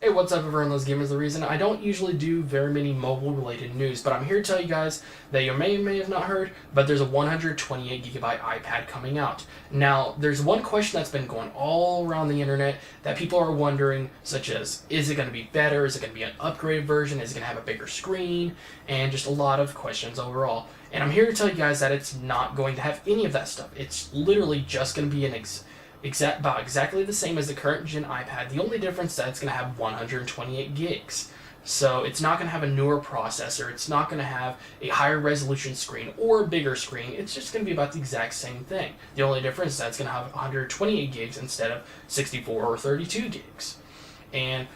Hey, what's up everyone, Those Gamers The Reason. I don't usually do very many mobile related news, but I'm here to tell you guys that you may have not heard, but there's a 128GB iPad coming out. Now, there's one question that's been going all around the internet that people are wondering, such as, is it going to be better, is it going to be an upgraded version, is it going to have a bigger screen, and just a lot of questions overall. And I'm here to tell you guys that it's not going to have any of that stuff. It's literally just going to be about exactly the same as the current gen iPad. The only difference is that it's going to have 128 gigs. So it's not going to have a newer processor, it's not going to have a higher resolution screen or a bigger screen, it's just going to be about the exact same thing. The only difference is that it's going to have 128 gigs instead of 64 or 32 gigs. And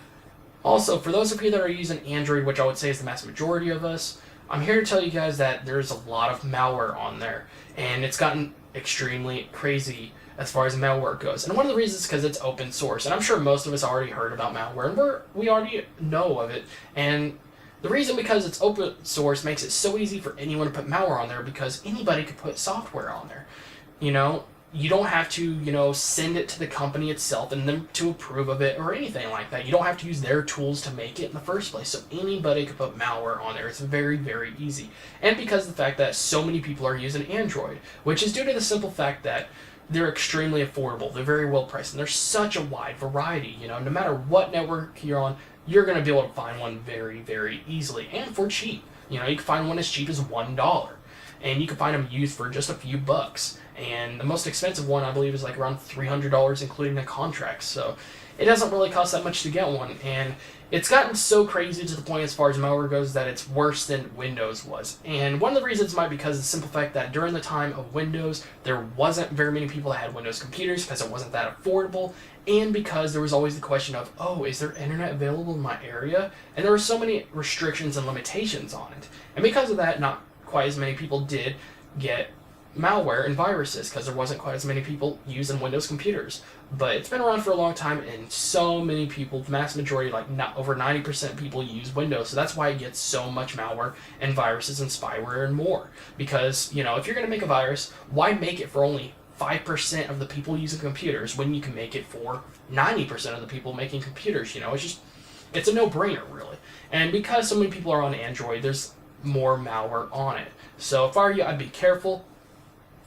also, for those of you that are using Android, which I would say is the mass majority of us, I'm here to tell you guys that there's a lot of malware on there, and it's gotten extremely crazy as far as malware goes. And one of the reasons is because it's open source, and I'm sure most of us already heard about malware, and we already know of it. And the reason because it's open source makes it so easy for anyone to put malware on there, because anybody could put software on there. You don't have to, send it to the company itself and them to approve of it or anything like that. You don't have to use their tools to make it in the first place. So anybody could put malware on there. It's very, very easy. And because of the fact that so many people are using Android, which is due to the simple fact that they're extremely affordable. They're very well priced, and there's such a wide variety. No matter what network you're on, you're going to be able to find one very, very easily and for cheap. You can find one as cheap as $1, and you can find them used for just a few bucks. And the most expensive one, I believe, is like around $300, including the contract. So it doesn't really cost that much to get one. And it's gotten so crazy to the point as far as malware goes that it's worse than Windows was. And one of the reasons might be because of the simple fact that during the time of Windows, there wasn't very many people that had Windows computers because it wasn't that affordable. And because there was always the question of, oh, is there internet available in my area? And there were so many restrictions and limitations on it. And because of that, not quite as many people did get malware and viruses because there wasn't quite as many people using Windows computers. But it's been around for a long time, and so many people, the mass majority, like not over 90% people use Windows. So that's why it gets so much malware and viruses and spyware and more. Because, if you're going to make a virus, why make it for only 5% of the people using computers when you can make it for 90% of the people making computers? It's a no-brainer, really. And because so many people are on Android, there's more malware on it. So if I were you, I'd be careful.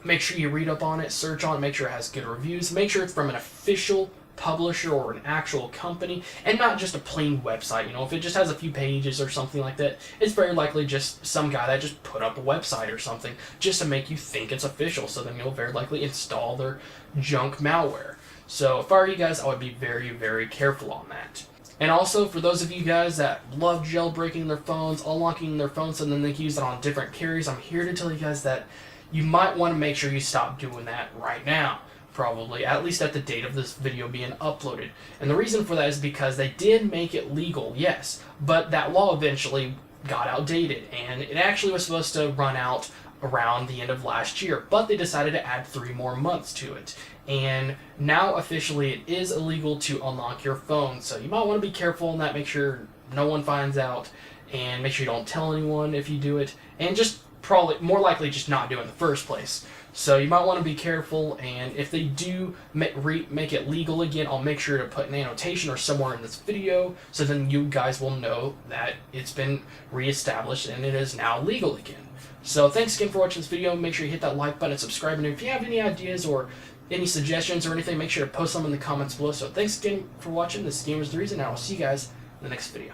Make sure you read up on it, search on it, make sure it has good reviews, make sure it's from an official publisher or an actual company, and not just a plain website. If it just has a few pages or something like that, it's very likely just some guy that just put up a website or something just to make you think it's official, so then you'll very likely install their junk malware. So if I were you guys, I would be very, very careful on that. And also, for those of you guys that love jailbreaking their phones, unlocking their phones so then they can use it on different carriers, I'm here to tell you guys that you might want to make sure you stop doing that right now, probably, at least at the date of this video being uploaded. And the reason for that is because they did make it legal, yes, but that law eventually got outdated, and it actually was supposed to run out around the end of last year, but they decided to add 3 more months to it. And now officially it is illegal to unlock your phone, so you might want to be careful on that, make sure no one finds out, and make sure you don't tell anyone if you do it, and just probably more likely just not do it in the first place. So you might want to be careful, and if they do make it legal again, I'll make sure to put an annotation or somewhere in this video so then you guys will know that it's been reestablished and it is now legal again. So thanks again for watching this video. Make sure you hit that like button and subscribe, and if you have any ideas or any suggestions or anything, make sure to post them in the comments below. So thanks again for watching. This is Gamers The Reason, and I will see you guys in the next video.